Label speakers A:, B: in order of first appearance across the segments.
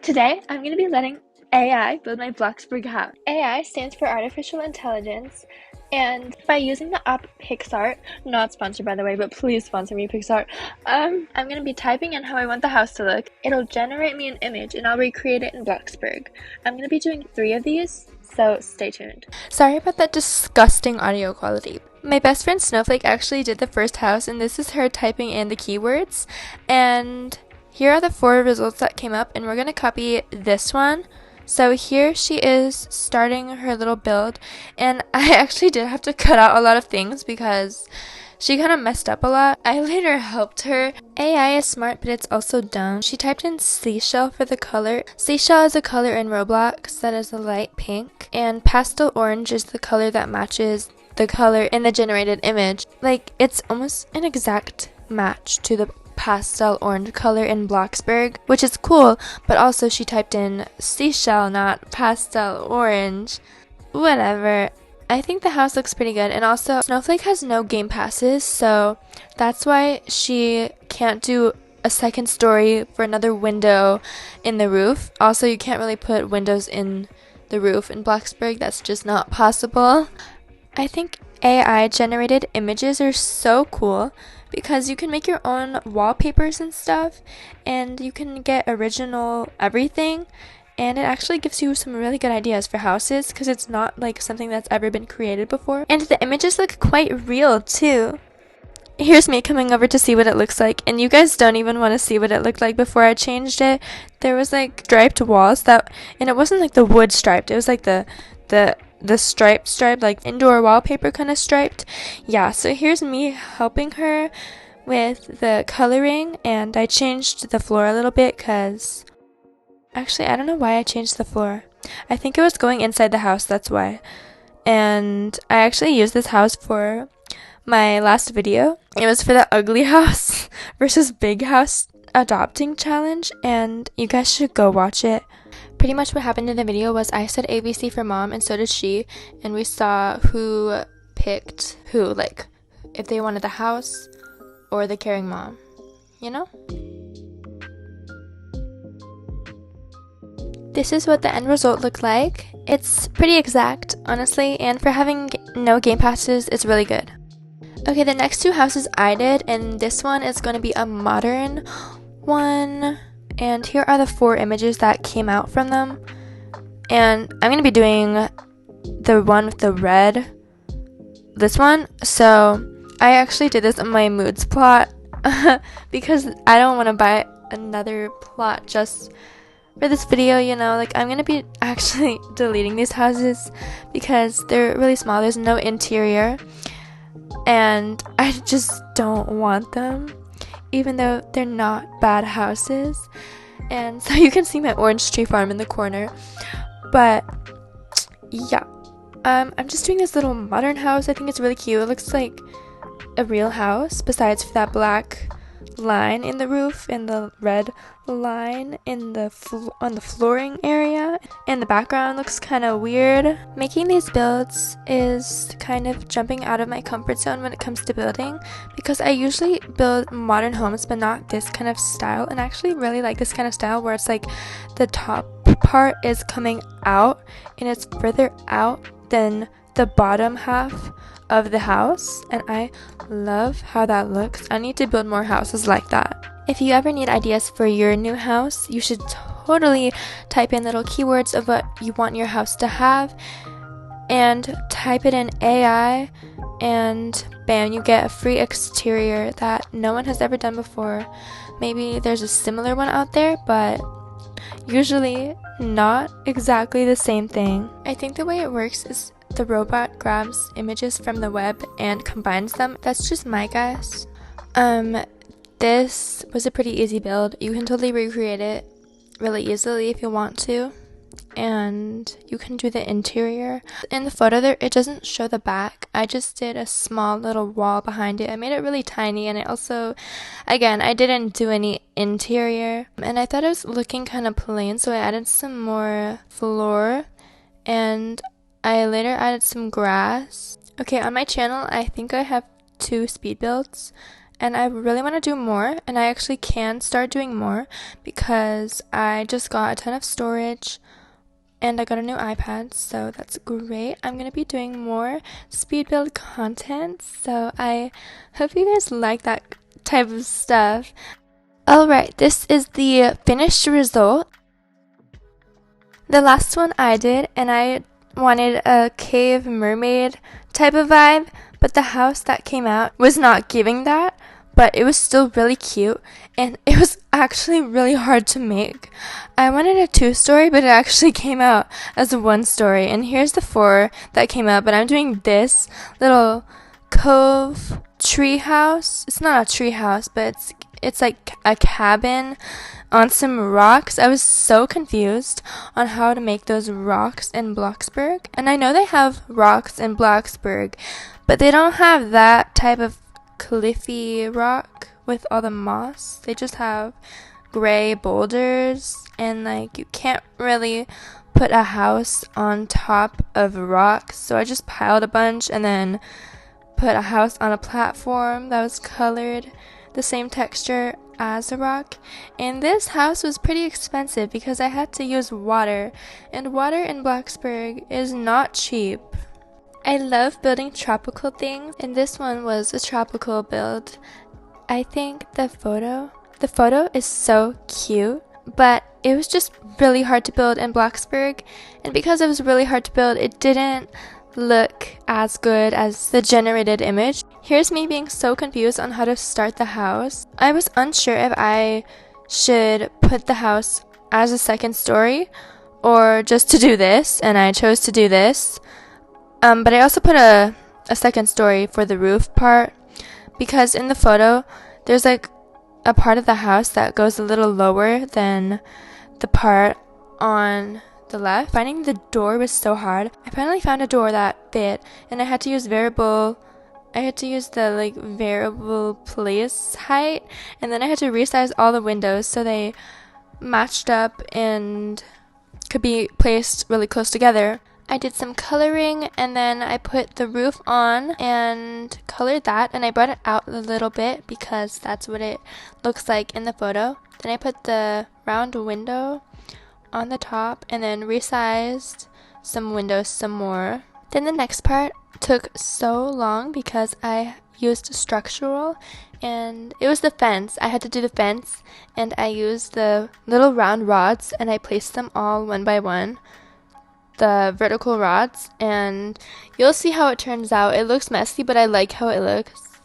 A: Today, I'm going to be letting AI build my Bloxburg house. AI stands for Artificial Intelligence, and by using the app PixArt, not sponsored by the way, but please sponsor me, PixArt, I'm going to be typing in how I want the house to look. It'll generate me an image, and I'll recreate it in Bloxburg. I'm going to be doing 3 of these, so stay tuned. Sorry about that disgusting audio quality. My best friend Snowflake actually did the first house, and this is her typing in the keywords, and here are the 4 results that came up, and we're going to copy this one. So here she is starting her little build, and I actually did have to cut out a lot of things because she kind of messed up a lot. I later helped her. AI is smart, but it's also dumb. She typed in seashell for the color. Seashell is a color in Roblox that is a light pink, and pastel orange is the color that matches the color in the generated image. Like, it's almost an exact match to the pastel orange color in Bloxburg, which is cool, but also she typed in seashell, not pastel orange. Whatever. I think the house looks pretty good, and also Snowflake has no game passes, so that's why she can't do a second story for another window in the roof. Also, you can't really put windows in the roof in Bloxburg. That's just not possible. I think AI generated images are so cool because you can make your own wallpapers and stuff, and you can get original everything, and it actually gives you some really good ideas for houses because it's not like something that's ever been created before, and the images look quite real too. Here's me coming over to see what it looks like, and you guys don't even want to see what it looked like before I changed it. There was like striped walls and it wasn't like the wood striped, it was like the striped, like indoor wallpaper kind of striped. Yeah, so here's me helping her with the coloring, and I changed the floor a little bit because actually I don't know why I changed the floor. I think it was going inside the house, that's why. And I actually used this house for my last video. It was for the ugly house versus big house adopting challenge, and you guys should go watch it. Pretty much what happened in the video was I said ABC for mom, and so did she, and we saw who picked who, like if they wanted the house or the caring mom, you know? This is what the end result looked like. It's pretty exact, honestly, and for having no game passes, it's really good. Okay, the next 2 houses I did, and this one is going to be a modern one. And here are the 4 images that came out from them. And I'm going to be doing the one with the red, this one. So I actually did this on my moods plot because I don't want to buy another plot just for this video, you know. Like, I'm going to be actually deleting these houses because they're really small. There's no interior, and I just don't want them, even though they're not bad houses. And so you can see my orange tree farm in the corner. But yeah, I'm just doing this little modern house. I think it's really cute. It looks like a real house, besides for that black line in the roof and the red line in the on the flooring area, and the background looks kind of weird. Making these builds is kind of jumping out of my comfort zone when it comes to building, because I usually build modern homes but not this kind of style, and I actually really like this kind of style where it's like the top part is coming out and it's further out than the bottom half of the house, and I love how that looks. I need to build more houses like that. If you ever need ideas for your new house, you should totally type in little keywords of what you want your house to have and type it in AI, and bam, you get a free exterior that no one has ever done before. Maybe there's a similar one out there, but usually not exactly the same thing. I think the way it works is the robot grabs images from the web and combines them. That's just my guess. This was a pretty easy build. You can totally recreate it really easily if you want to, and you can do the interior. In the photo there, it doesn't show the back. I just did a small little wall behind it. I made it really tiny, and I also, again, I didn't do any interior, and I thought it was looking kind of plain, so I added some more floor, and I later added some grass. Okay, on my channel, I think I have 2 speed builds, and I really want to do more, and I actually can start doing more because I just got a ton of storage and I got a new iPad, so that's great. I'm going to be doing more speed build content, so I hope you guys like that type of stuff. Alright, this is the finished result. The last one I did, and I wanted a cave mermaid type of vibe, but the house that came out was not giving that, but it was still really cute, and it was actually really hard to make. I wanted a 2-story, but it actually came out as a 1-story, and here's the 4 that came out, but I'm doing this little cove tree house. It's not a tree house, but it's like a cabin on some rocks. I was so confused on how to make those rocks in Bloxburg. And I know they have rocks in Bloxburg, but they don't have that type of cliffy rock with all the moss. They just have gray boulders, and like you can't really put a house on top of rocks. So I just piled a bunch and then put a house on a platform that was colored the same texture as a rock. And this house was pretty expensive because I had to use water, and water in Bloxburg is not cheap. I love building tropical things, and this one was a tropical build. I think the photo is so cute, but it was just really hard to build in Bloxburg, and because it was really hard to build, it didn't look as good as the generated image. Here's me being so confused on how to start the house. I was unsure if I should put the house as a 2nd story or just to do this, and I chose to do this. But I also put a 2nd story for the roof part because in the photo there's like a part of the house that goes a little lower than the part on the left. Finding the door was so hard. I finally found a door that fit, and I had to use the variable place height, and then I had to resize all the windows so they matched up and could be placed really close together. I did some coloring, and then I put the roof on and colored that, and I brought it out a little bit because that's what it looks like in the photo. Then I put the round window on the top and then resized some windows some more. Then the next part took so long because I used structural, and it was the fence. I had to do the fence, and I used the little round rods and I placed them all one by one, the vertical rods, and you'll see how it turns out. It looks messy, but I like how it looks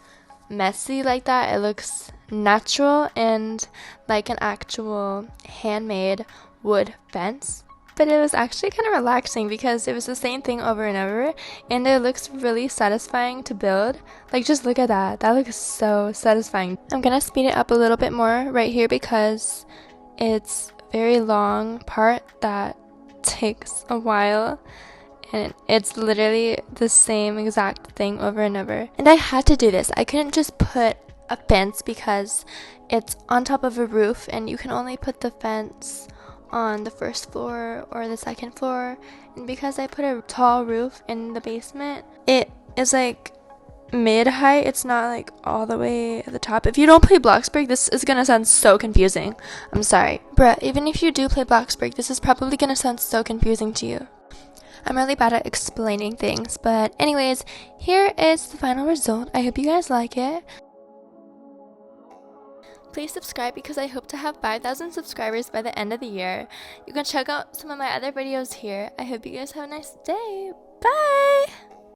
A: messy like that. It looks natural and like an actual handmade wood fence. But it was actually kind of relaxing because it was the same thing over and over, and it looks really satisfying to build. Like, just look at that. That looks so satisfying. I'm gonna speed it up a little bit more right here because it's a very long part that takes a while, and it's literally the same exact thing over and over. And I had to do this. I couldn't just put a fence because it's on top of a roof, and you can only put the fence on the 1st floor or the 2nd floor. And because I put a tall roof in the basement, it is like mid-height. It's not like all the way at the top. If you don't play Bloxburg, this is gonna sound so confusing. I'm sorry. Bruh, even if you do play Bloxburg, this is probably gonna sound so confusing to you. I'm really bad at explaining things, but anyways, here is the final result. I hope you guys like it. Please subscribe because I hope to have 5,000 subscribers by the end of the year. You can check out some of my other videos here. I hope you guys have a nice day. Bye!